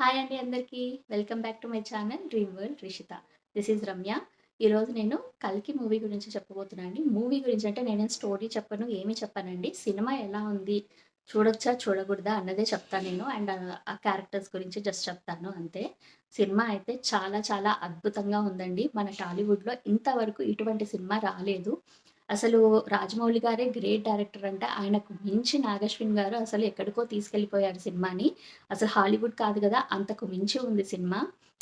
Hi అండి అందరికీ. Welcome back to my channel dream world Rishitha. This is Ramya. ఈరోజు నేను 'కల్కి' మూవీ గురించి చెప్పబోతున్నా అండి. మూవీ గురించి అంటే నేనేం స్టోరీ చెప్పను, ఏమి చెప్పనండి. సినిమా ఎలా ఉంది, చూడొచ్చా, చూడకూడదా అన్నదే చెప్తాను నేను. అండ్ ఆ క్యారెక్టర్స్ గురించి జస్ట్ చెప్తాను అంతే. సినిమా అయితే చాలా చాలా అద్భుతంగా ఉందండి. మన టాలీవుడ్‌లో ఇంతవరకు ఇటువంటి సినిమా రాలేదు. అసలు రాజమౌళి గారే గ్రేట్ డైరెక్టర్ అంట. ఆయనకు మించి నాగశ్విన్ గారు అసలు ఎక్కడికో తీసుకెళ్ళిపోయారు సినిమాని. అసలు హాలీవుడ్ కాదు గదా! అంతకు మించి ఉంది సినిమా.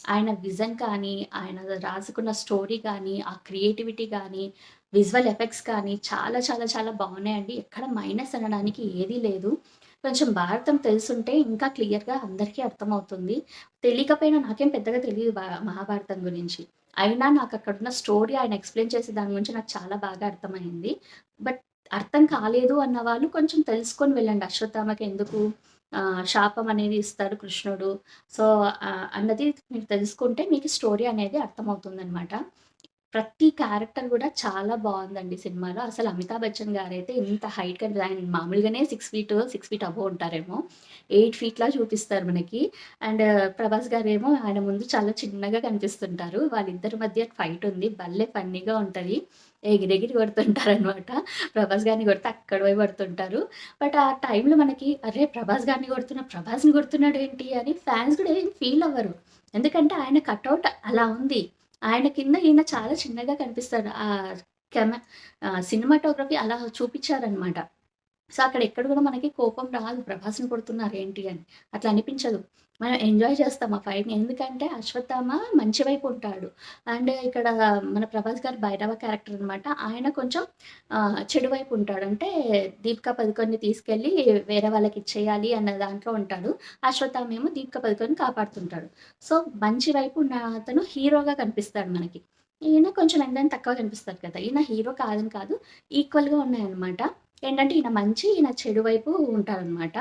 ఆయన విజన్ కానీ, ఆయన రాసుకున్న స్టోరీ గానీ, ఆ క్రియేటివిటీ గానీ, విజువల్ ఎఫెక్ట్స్ కానీ చాలా చాలా చాలా బావున్నాయండి. ఎక్కడ మైనస్ అనడానికి ఏదీ లేదు. కొంచెం భారతం తెలిసుంటే ఇంకా క్లియర్‌గా అందరికీ అర్థమవుతుంది. తెలియకపోయినా నాకేం పెద్దగా తెలీదు మహాభారతం గురించి. అయినా నాకక్కడున్న స్టోరీ ఆయన ఎక్స్‌ప్లెయిన్ చేసే దాని గురించి నాకు చాలా బాగా అర్థమైంది. బట్ అర్థం కాలేదు అన్న వాళ్ళు కొంచెం తెలుసుకొని వెళ్ళండి. అశ్వత్థామకి ఎందుకు శాపం అనేది ఇస్తాడు కృష్ణుడు. సో, అన్నది మీరు తెలుసుకుంటే మీకు స్టోరీ అనేది అర్థమవుతుందనమాట. ప్రతి క్యారెక్టర్ గూడా చాలా బావుందండి సినిమాలో. అసలు అమితాబ్ బచ్చన్ గారైతే ఇంత హైట్‌గా ఆయన మామూలుగానే 6 ఫీట్ అబోవ్ ఉంటారేమో. 8 ఫీట్‌లా చూపిస్తారు మనకి. అండ్ ప్రభాస్ గారేమో ఆయన ముందు చాలా చిన్నగా కనిపిస్తుంటారు. వాళ్ళిద్దరి మధ్య ఫైట్ ఉంది. భలే ఫన్నీగా ఉంటది. ఎగిరెగిరి కొడుతుంటారనమాట. ప్రభాస్ గారిని కొడితే అక్కడి పోయి పడుతుంటారు. బట్ ఆ టైంలో మనకి అరే! ప్రభాస్‌ని కొడుతున్నాడేంటి అని ఫ్యాన్స్ కూడా ఏం ఫీల్ అవ్వరు. ఎందుకంటే ఆయన కటౌట్ అలా ఉంది. ఆయన కింద ఈయన చాలా చిన్నగా కనిపిస్తాడు. సినిమాటోగ్రఫీ అలా చూపిచ్చారనమాట. సో, అక్కడ ఎక్కడ గూడా మనకి కోపం రాదు. ప్రభాస్‌ని కొడుతున్నారేంటి అని. అట్లా అనిపించదు. మనం ఎంజాయ్ చేస్తాం ఆ ఫైట్‌ని. ఎందుకంటే అశ్వత్థామ మంచి వైపు ఉంటాడు. అండ్ ఇక్కడ మన ప్రభాస్ గారి భైరవ క్యారెక్టర్ అనమాట. ఆయన కొంచెం చెడు వైపు ఉంటాడు. అంటే దీపికా పదుకొన్‌ని తీసుకెళ్ళి వేరే వాళ్ళకిచ్చేయాలి అన్న దాంట్లో ఉంటాడు. అశ్వత్థామ ఏమో దీపికా పదుకొన్‌ని కాపాడుతుంటాడు. సో, మంచి వైపు ఉన్న అతను హీరోగా కనిపిస్తాడు మనకి. ఈయన కొంచెం ఎంతైనా తక్కువ కనిపిస్తాడు కదా! ఈయన హీరో కాదని కాదు. ఈక్వల్‌గా ఉన్నాయన్నమాట. ఏంటంటే ఈయన మంచి, ఈయన చెడు వైపు ఉంటారనమాట.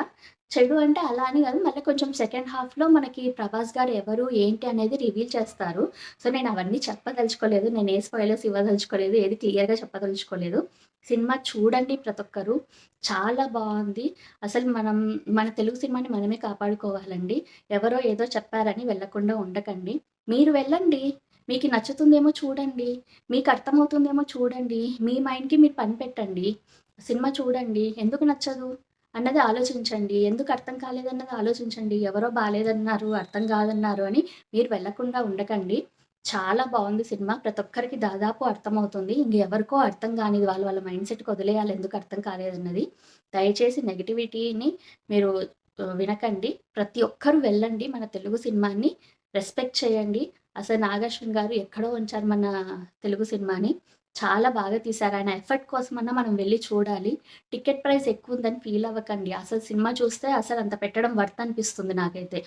చెడు అంటే అలా అని గాదు. మళ్ళీ కొంచెం సెకండ్ హాఫ్‌లో మనకి 'ప్రభాస్' గారు ఎవరు, ఏంటి అనేది రివీల్ చేస్తారు. సో, నేను అవన్నీ చెప్పదలుచుకోలేదు. నేను ఏ స్పాయిలర్స్ ఇవ్వదలుచుకోలేదు. ఏది క్లియర్‌గా చెప్పదలుచుకోలేదు. సినిమా చూడండి ప్రతి ఒక్కరు. చాలా బావుంది. అసలు మన తెలుగు సినిమాని మనమే కాపాడుకోవాలండి. ఎవరో ఏదో చెప్పారని వెళ్ళకుండా ఉండకండి. మీరు వెళ్ళండి. మీకు నచ్చుతుందేమో చూడండి. మీకు అర్థమవుతుందేమో చూడండి. మీ మైండ్‌కి మీరు పని పెట్టండి. సినిమా చూడండి. ఎందుకు నచ్చదు అన్నది ఆలోచించండి. ఎందుకు అర్థం కాలేదన్నది ఆలోచించండి. ఎవరో బాలేదన్నారు, అర్థం కాదన్నారు అని మీరు వెళ్ళకుండా ఉండకండి. చాలా బావుంది సినిమా. ప్రతి ఒక్కరికి దాదాపు అర్థమవుతుంది. ఇంకెవరికో అర్థం కానిది వాళ్ళ వాళ్ళ మైండ్ సెట్‌కి వదిలేయాలి ఎందుకు అర్థం కాలేదన్నది. దయచేసి నెగటివిటీని మీరు వినకండి. ప్రతి ఒక్కరు వెళ్ళండి. మన తెలుగు సినిమాని రెస్పెక్ట్ చేయండి. అసలు నాగార్జున గారు ఎక్కడో ఉంచారు మన తెలుగు సినిమాని. చాలా బాగా తీశారు. ఆయన ఎఫర్ట్ కోసమన్నా మనం వెళ్లి చూడాలి. టికెట్ ప్రైస్ ఎక్కువుందని ఫీల్ అవ్వకండి. అసలు సినిమా చూస్తే అసలంత పెట్టడం వర్త్ అనిపిస్తుంది నాకైతే.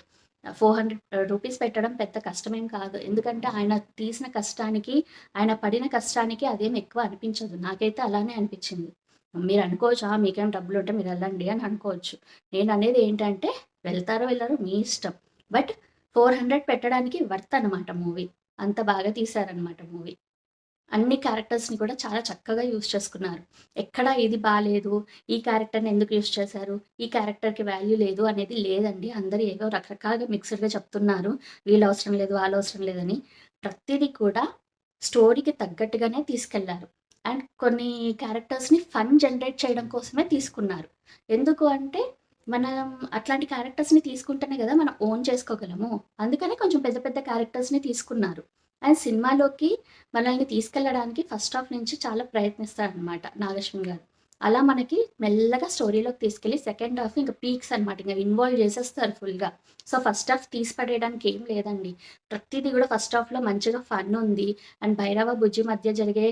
400 రూపీస్ పెట్టడం పెద్ద కష్టమేం కాదు. ఎందుకంటే ఆయన తీసిన కష్టానికి, ఆయన పడిన కష్టానికి అదేం ఎక్కువ అనిపించదు. నాకైతే అలానే అనిపిచ్చింది. మీరనుకోవచ్చు, మీకేం డబ్బులుంటే మీరెళ్ళండి అని అనుకోవచ్చు. నేననేది ఏంటంటే వెళ్తారో వెళ్లరో మీ ఇష్టం. బట్ 400 పెట్టడానికి వర్త్ అనమాట మూవీ. అంత బాగా తీశారనమాట మూవీ. అన్ని క్యారెక్టర్స్‌ని కూడా చాలా చక్కగా యూజ్ చేసుకున్నారు. ఎక్కడ ఇది బాలేదు, ఈ క్యారెక్టర్‌ని ఎందుకు యూజ్ చేశారు, ఈ క్యారెక్టర్‌కి వాల్యూ లేదు అనేది లేదండి. అందరూ ఏవో రకరకాలుగా మిక్స్‌డ్‌గా చెప్తున్నారు. వీళ్ళవసరం లేదు, వాళ్ళవసరం లేదని. ప్రతీది కూడా స్టోరీకి తగ్గట్టుగానే తీసుకెళ్లారు. అండ్ కొన్ని క్యారెక్టర్స్‌ని ఫన్ జనరేట్ చేయడం కోసమే తీసుకున్నారు. ఎందుకు అంటే, మనం అట్లాంటి క్యారెక్టర్స్‌ని తీసుకుంటేనే గదా మనం ఓన్ చేసుకోగలము. అందుకనే కొంచెం పెద్ద పెద్ద క్యారెక్టర్స్‌ని తీసుకున్నారు. అండ్ సినిమాలోకి మనల్ని తీసుకెళ్ళడానికి ఫస్ట్ హాఫ్ నుంచి చాలా ప్రయత్నిస్తాడనమాట నాగశ్విన్ గారు. అలా మనకి మెల్లగా స్టోరీలోకి తీసుకెళ్ళి సెకండ్ హాఫ్ ఇంక పీక్స్ అనమాట. ఇంక ఇన్వాల్వ్ చేసేస్తారు ఫుల్‌గా. సో, ఫస్ట్ హాఫ్ తీసి పడేయడానికి ఏం లేదండి. ప్రతీది గూడా ఫస్ట్ హాఫ్‌లో మంచిగా ఫన్ ఉంది. అండ్ భైరవ, బుజ్జి మధ్య జరిగే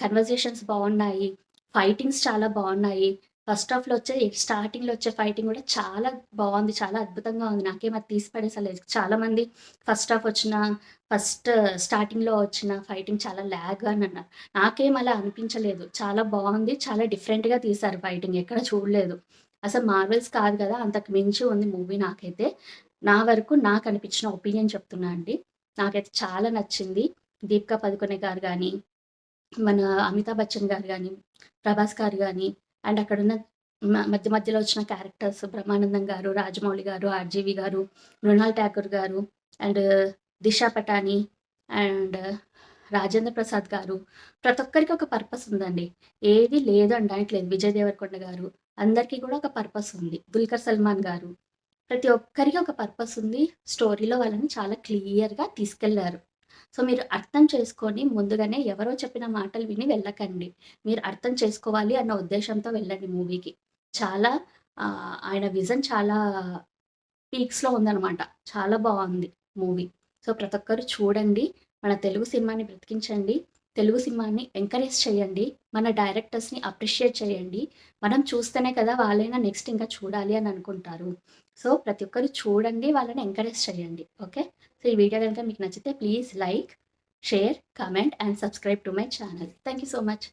కన్వర్జేషన్స్ బావున్నాయి. ఫైటింగ్స్ చాలా బావున్నాయి. ఫస్ట్ హాఫ్‌లో స్టార్టింగ్‌లో వచ్చే ఫైటింగ్ గూడా చాలా బావుంది. చాలా అద్భుతంగా ఉంది. నాకేం అది తీసి పడేసలేదు. చాలామంది ఫస్ట్ హాఫ్ వచ్చిన ఫస్ట్ స్టార్టింగ్‌లో వచ్చిన ఫైటింగ్ చాలా ల్యాగ్ అని అన్నారు. నాకేం అలా అనిపించలేదు. చాలా బావుంది. చాలా డిఫరెంట్‌గా తీశారు ఫైటింగ్. ఎక్కడ చూడలేదు. అసలు మార్వెల్స్ కాదు గదా! అంతకు మించి ఉంది మూవీ నాకైతే. నా వరకు నాకనిపించిన ఒపీనియన్ చెప్తున్నా అండి. నాకైతే చాలా నచ్చింది. 'దీపికా పదుకొనె' గారు గాని, మన 'అమితాబ్ బచ్చన్' గారు గాని, 'ప్రభాస్' గారు గాని అండ్ అక్కడున్న మధ్య మధ్యలో వచ్చిన క్యారెక్టర్స్ బ్రహ్మానందం గారు, రాజమౌళి గారు, ఆర్‌జీవి గారు, మృణాల్ ఠాకూర్ గారు అండ్ దిశా పటాని అండ్ రాజేంద్ర ప్రసాద్ గారు. ప్రతి ఒక్కరికి ఒక పర్పస్ ఉందండి. ఏది లేదు అనడానికి విజయ్ దేవరకొండ గారు అందరికీ కూడా ఒక పర్పస్ ఉంది. దుల్కర్ సల్మాన్ గారు. ప్రతి ఒక్కరికి ఒక పర్పస్ ఉంది. స్టోరీలో వాళ్ళని చాలా క్లియర్‌గా తీసుకెళ్లారు. సో, మీరు అర్థం చేసుకొని ముందుగానే ఎవరో చెప్పిన మాటలు విని వెళ్ళకండి. మీరు అర్థం చేసుకోవాలి అన్న ఉద్దేశ్యంతో వెళ్ళండి మూవీకి. చాలా ఆయన విజన్ చాలా పీక్స్‌లో ఉందనమాట. చాలా బావుంది మూవీ. సో, ప్రతి ఒక్కరు చూడండి. మన తెలుగు సినిమాని బ్రతికించండి. తెలుగు సినిమాని ఎంకరేజ్ చేయండి. మన డైరెక్టర్స్‌ని అప్రిషియేట్ చేయండి. మనం చూస్తేనే కదా వాళ్ళైనా నెక్స్ట్ ఇంకా చూడాలి అని అనుకుంటారు. సో, ప్రతి ఒక్కరు చూడండి. వాళ్ళని ఎంకరేజ్ చేయండి. ఓకే. సో, ఈ వీడియో గనుక మీకు నచ్చితే please like, share, comment and subscribe to my channel. Thank you so much.